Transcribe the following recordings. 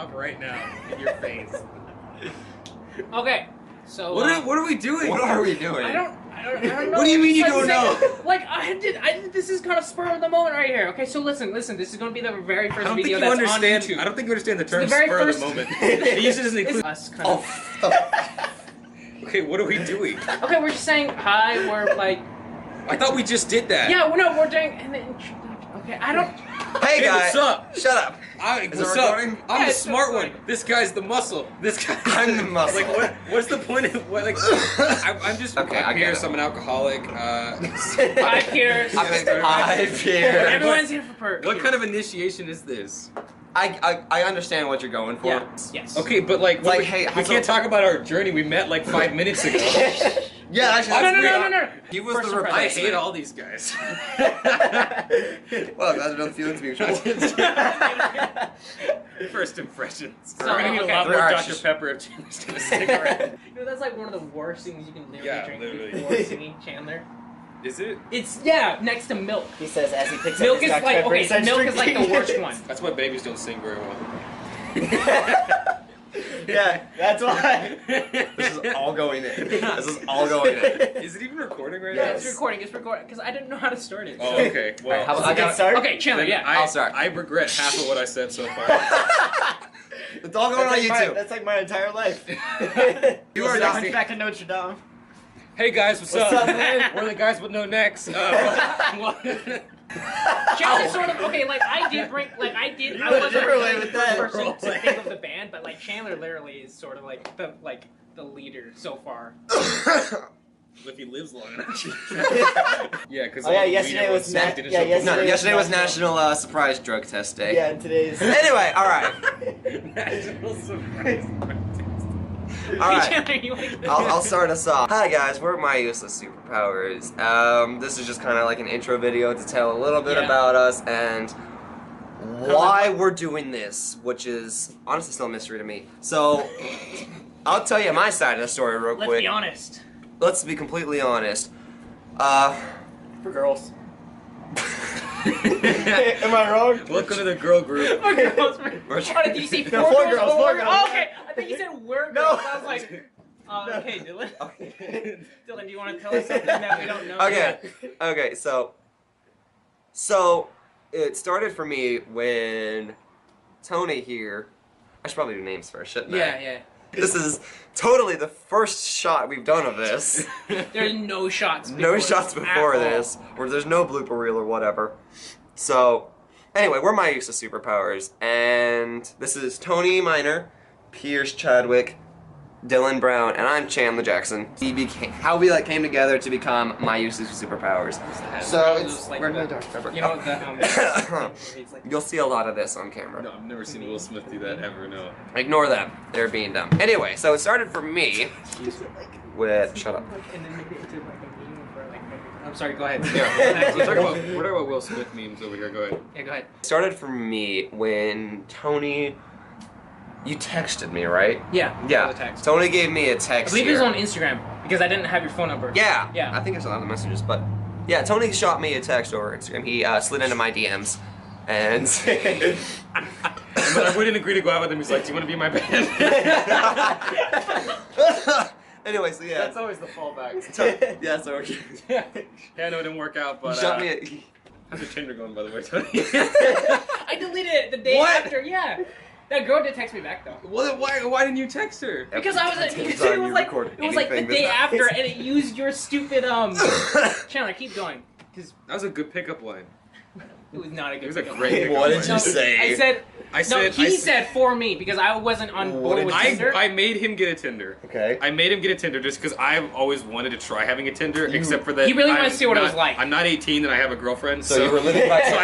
stop right now in your face. Okay, so What are we doing? What are we doing? I don't know. What do you mean you Like, don't know? Like I did. This is kind of spur of the moment right here. Okay, so listen. This is going to be the very I first don't think video you that's understand. on YouTube. I don't think you understand the term the very spur first- of the moment. It usually doesn't include. Us kind of. Oh, Okay, what are we doing? Okay, we're just saying hi. We're like, I thought we just did that. yeah, we're doing an introduction. Okay, I don't. hey Hey, guys! what's up? Shut up! What's it up? recording? I'm Yeah, the it's smart one. recording. This guy's the muscle. This guy. I'm the muscle. Like what's the point of what? Like I'm just. Okay, I I'm get Pierce. it. I'm an alcoholic. Hi, Pierce. Hi, Pierre. Everyone's here for perks. What kind of initiation is this? I understand what you're going for. Yeah. Yes. Okay, but like, Like, we, hey, we how's can't it- talk about our journey. We met like 5 minutes ago. Yeah, actually, Oh, that's no. weird. He was First the impression. I replacement. hate all these guys. Well, that's another feelings mutual. First impressions. So, We're gonna need okay. a lot more There are Dr. just- Pepper if Chandler's gonna stick around. You know, that's like one of the worst things you can literally Yeah, drink literally. before singing Chandler. Is it? It's next to milk. He says as he picks Milk up is his Dr. like Pepper and starts milk is like the drinking. worst one. That's why babies don't sing very well. Yeah, that's why. This is all going in. This is all going in. Is it even recording right Yeah, now? it's recording. It's recording because I didn't know how to start it. Oh, okay. Well, Alright, how about I I got got start. Okay, Chandler. then Yeah. I'll start. I regret half of what I said so far. It's all going on YouTube. That's like my entire life. You are Listen, not- Hunchback of Notre Dame. Hey guys, what's What's up, man? We're the guys with no necks. Chandler sort of okay. Like I did bring. Like I did. I went a wasn't different way really with the that. first person Role to play. think of the band, but like Chandler literally is sort of like the leader so far. If he lives long enough. Yeah, because Oh, yeah, yesterday was No, yesterday was National Surprise Drug Test Day. Yeah, and today's. Anyway, all right, National surprise. all right. Chandler, you want to I'll start us off. Hi guys, we're My Useless Superpowers. This is just kind of like an intro video to tell a little bit Yeah. about us and why we're doing this, which is honestly still a mystery to me. So, I'll tell you my side of the story real Let's quick. be honest. Let's be completely honest. For girls. Am I wrong? Welcome to the girl group. Four girls. We're- Oh, did you say No, four four girls? girls, or four one- girls. Oh, okay, I think you said we're No. girls. I was like, okay, Dylan. Okay. Dylan, do you want to tell us something that we don't know? Okay. Okay, so it started for me when Tony here. I should probably do names first, shouldn't I? Yeah. This is totally the first shot we've done of this. There's no shots. No shots at before all. this, or there's no blooper reel or whatever. So, anyway, we're My Useless Superpowers, and this is Tony Minor, Pierce Chadwick, Dylan Brown, and I'm Chandler Jackson. How we came together to become My Useless Superpowers. So it's Like we're the- Dr. Pepper. You know the he's like, You'll see a lot of this on camera. No, I've never seen Will Smith do that ever, no. Ignore them. They're being dumb. Anyway, so it started for me with... Shut up. and then make it into like a meme for like. I'm sorry. Go ahead. Yeah, we're talking about Will Smith memes over here. Go ahead. Yeah, go ahead. It started for me when Tony... You texted me, right? Yeah. Yeah. The text. Tony gave me a I text believe it was here. on Instagram because I didn't have your phone number. Yeah. Yeah. I think it's on the messages, but... Yeah, Tony shot me a text over Instagram. He slid into my DMs. And... But I wouldn't agree to go out with him. He's like, do you want to be in my band? Anyway, so yeah. That's always the fallback. Yeah, so... Yeah, I know it didn't work out, but He shot me a... how's your Tinder going, by the way, Tony? I deleted it the day What? after. Yeah. That girl did text me back though. Why didn't you text her? Because I was Every because time it was you like record it was like the anything day this after happens. and it used your stupid Chandler, keep going. Because That was a good pickup line. it was not a good It was a pickup great line. pickup What line. did you say? I said I no, said, he said for me because I wasn't on What board did with you Tinder. I made him get a Tinder. Okay. I made him get a Tinder just because I've always wanted to try having a Tinder, except for that He really wanted I'm to see what it was not- like. I'm not 18 and I have a girlfriend, So you were living So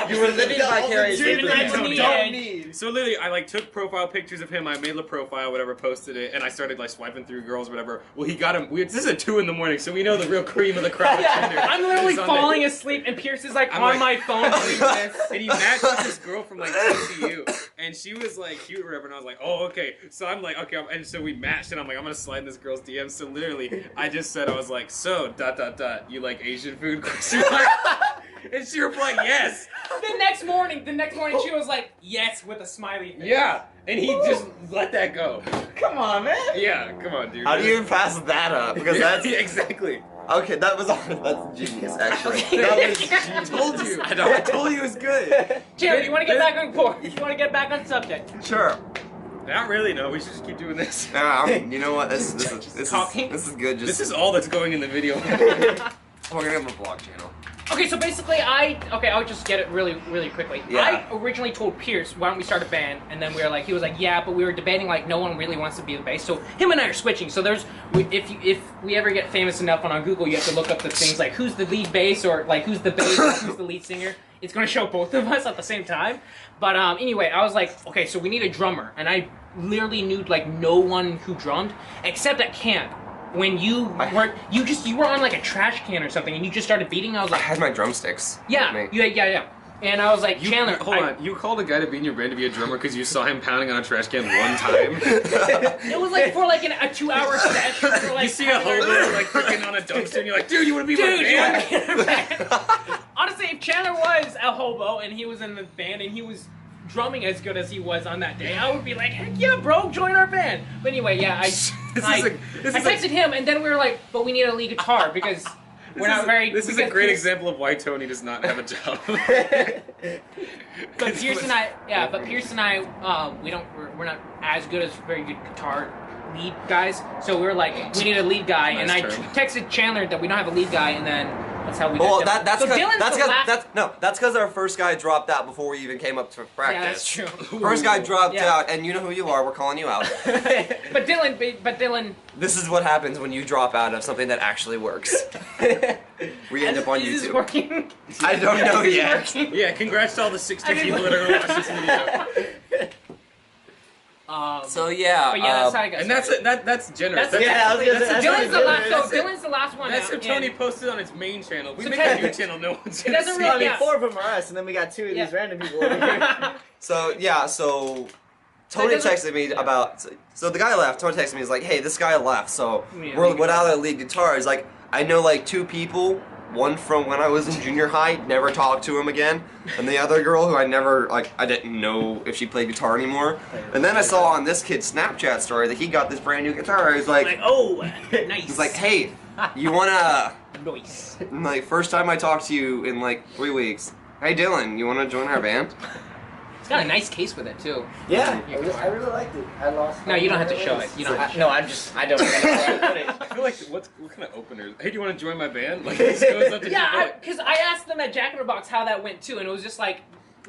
you were living vicariously Dreaming through like him. me. Don't need. So literally, I took profile pictures of him. I made the profile, whatever, posted it, and I started swiping through girls, whatever. Well, he got him. This is at 2 in the morning, so we know the real cream of the crop of Tinder. I'm literally is on falling there. asleep and Pierce is like I'm on like- my phone doing this. And he matched with this girl from TCU, and she was cute or whatever. And I was like, oh okay. So I'm like, okay, and so we matched, and I'm like, I'm gonna slide in this girl's DM. So literally, I just said, I was like, so ... You like Asian food? Question mark. And she replied, yes. Then the next morning she was like, yes, with a smiley face. Yeah, and he just let that go. Come on, man. Yeah, come on, dude. How do you even pass that up? Because that's yeah, exactly. okay. That's genius, actually. Okay. That was I genius. told you. I told you it was good. Chandler, you want to get back on board? You want to get back on subject? Sure. Not really. No, we should just keep doing this. You know what? This is Talking? this is good. This is all that's going in the video. We're gonna have a vlog channel. Okay, so basically I'll just get it really, really quickly. Yeah. I originally told Pierce, why don't we start a band? And then he was like, yeah, but we were debating, like, no one really wants to be the bass. So him and I are switching. So if we ever get famous enough on Google, you have to look up the things like who's the lead bass or like who's the bass or who's the lead singer. It's going to show both of us at the same time. But anyway, I was like, okay, so we need a drummer. And I literally knew like no one who drummed except at camp. When you were on like a trash can or something, and you just started beating. I was I like, had my drumsticks. yeah, with me. yeah. And I was like, Chandler, Hold on. You called a guy to be in your band to be a drummer because you saw him pounding on a trash can one time. It was like for like a 2-hour set. For, like, You see a hobo like freaking on a dumpster, and you're like, dude, you want to be my Dude, you band? wanna be in a band? Honestly, if Chandler was a hobo and he was in the band and he was drumming as good as he was on that day, I would be like, heck yeah, bro, join our band. But anyway, yeah, I texted him, and then we were like, but we need a lead guitar because we're not very. This is a great example of why Tony does not have a job. But Pierce and I, we're not as good as very good guitar lead guys. So we were like, we need a lead guy, and I Nice term. texted Chandler that we don't have a lead guy, and then that's how we. Well, did that's so because Dylan's that's because our first guy dropped out before we even came up to practice. Yeah, that's true. First guy dropped Yeah. out, and you know who you are. We're calling you out. But Dylan. This is what happens when you drop out of something that actually works. We end up on Is this YouTube. working? I don't know Is this yet. working? Yeah, congrats to all the 60 people that are gonna watch this video. So yeah, But yeah, that's how I got And that's generous. That's- Yeah, I was gonna that's say, Dylan's the last. that's So Dylan's the last one. That's out, what Tony and- posted on his main channel. We So make Ted- a new channel, no one's It gonna doesn't see. really- I mean, Yeah. 4 of them are us, and then we got 2 of these Yeah. random people over here. So yeah, so Tony texted me about. So the guy left. Tony texted me. He's like, "Hey, this guy left. So Yeah, we're lead without a lead guitar." He's like, "I know like 2 people. One from when I was in junior high. Never talked to him again. And the other girl who I didn't know if she played guitar anymore. And then I saw on this kid's Snapchat story that he got this brand new guitar. He's like, oh, nice. he's like, hey, you wanna? Nice. Like first time I talked to you in like 3 weeks. Hey Dylan, you wanna join our band? It's got a nice case with it too. Yeah, I really liked it. I lost. No, you don't have to show it. You don't. Have to No, I don't know where I put it. I feel like what kind of openers? Hey, do you want to join my band? Like this goes up to Yeah, because I asked them at Jack in the Box how that went too, and it was just like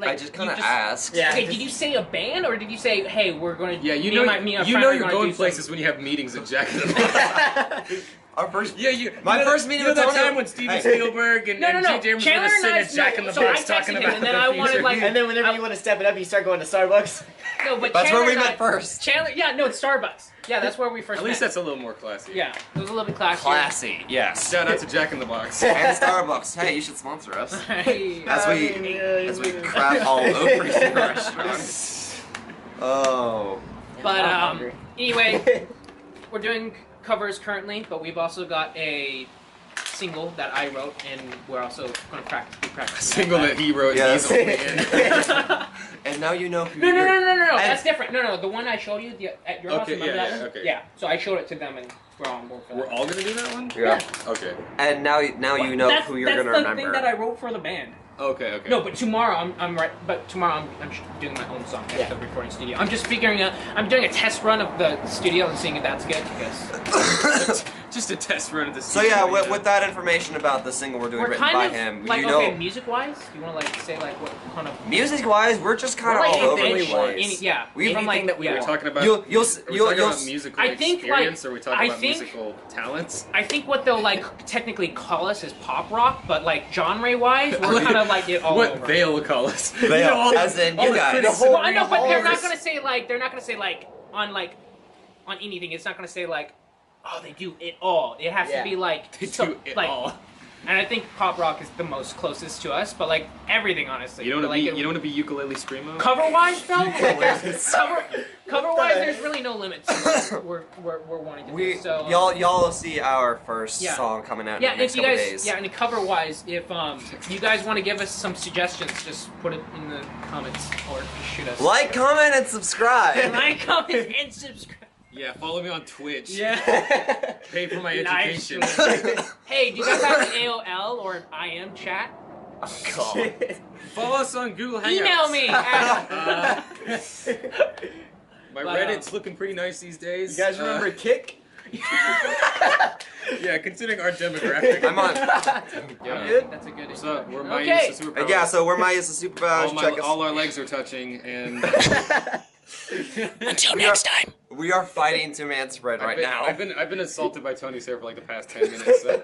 I just kind you of asked. Yeah. Okay, did you say a band or did you say, hey, we're going to? Yeah, you me know, and my, me and a you friend know are you're gonna going do places some- when you have meetings at Jack in the Box. Our first. Yeah, My you know first that- meeting you know with that Tony- time when Steven Hey. Spielberg and No, no, no. J.J. Abrams Chandler were and sitting I- at Jack in the so I Box texted talking him, about and then the I wanted, future. like- And then whenever you want to step it up, you start going to Starbucks. No, but That's Chandler where we and I- met first. Chandler, yeah, no, it's Starbucks. Yeah, that's where we first At least met. that's a little more classy. Yeah, it was a little bit classier. Classy, yes. Shout out to Jack in the Box. And Starbucks. Hey, you should sponsor us. Hey. As we crap all over your restaurant. Oh. But I'm hungry. anyway, we're doing covers currently, but we've also got a single that I wrote, and we're also going to be A practicing. single that he wrote. Yeah, and he's that's- only in. And now you know who No, you're... no. And- That's different. No. The one I showed you at your house. Okay, Remember yeah, that yeah, one? okay. Yeah. So I showed it to them, and we're on board for that. We're all gonna do that one. Yeah. Okay. And now you know That's- who you're gonna That's the remember. thing that I wrote for the band. Okay. No, but tomorrow I'm right. But tomorrow I'm doing my own song at the recording studio. I'm just figuring out. I'm doing a test run of the studio and seeing if that's good. Because Just a test run of this. So yeah, with that information about the single we're doing we're written kind by of him, like you know, okay, music-wise. Do you want to like say like what kind of music-wise, we're just kind of We're like all over the anything- place. yeah, We- from like anything that we We're yeah. talking about. You'll are we talking about musical I think, like, experience, or are we talking I about think- musical talents? I think what they'll like technically call us is pop rock, but like genre-wise, we're kind of like it all what over. they'll call us. They You know, all as the- in all you the guys. critics- The whole- Well, I know, but all they're of not this- gonna say like on anything. It's not gonna say like, oh, they do it all. It has Yeah. to be like They so- do it like, all. And I think pop rock is the most closest to us, but like everything, honestly. You don't want like, to be ukulele screamo. cover wise though. Like, there's Cover-wise, there's really no limits. We're wanting to We do. So y'all will see our first Yeah. song coming out in yeah, the next if you couple guys, days. yeah, and cover-wise, if you guys want to give us some suggestions, just put it in the comments or shoot us. Like, comment, and subscribe. Like, comment, and subscribe. Yeah, follow me on Twitch. Yeah. Pay for my Live education. stream. Hey, do you guys have an AOL or an IM chat? Oh, God. Follow us on Google Hangouts. Email me. My But, Reddit's looking pretty nice these days. You guys remember Kick? Yeah, considering our demographic. I'm on. Yeah. Good. That's a good. What's up? We're my Okay. use of superpowers. Yeah, so we're my use of superpowers. Check us. all our legs are touching, and Until next time. We are fighting to man's spread right now. I've been assaulted by Tony Sir for like the past 10 minutes. So.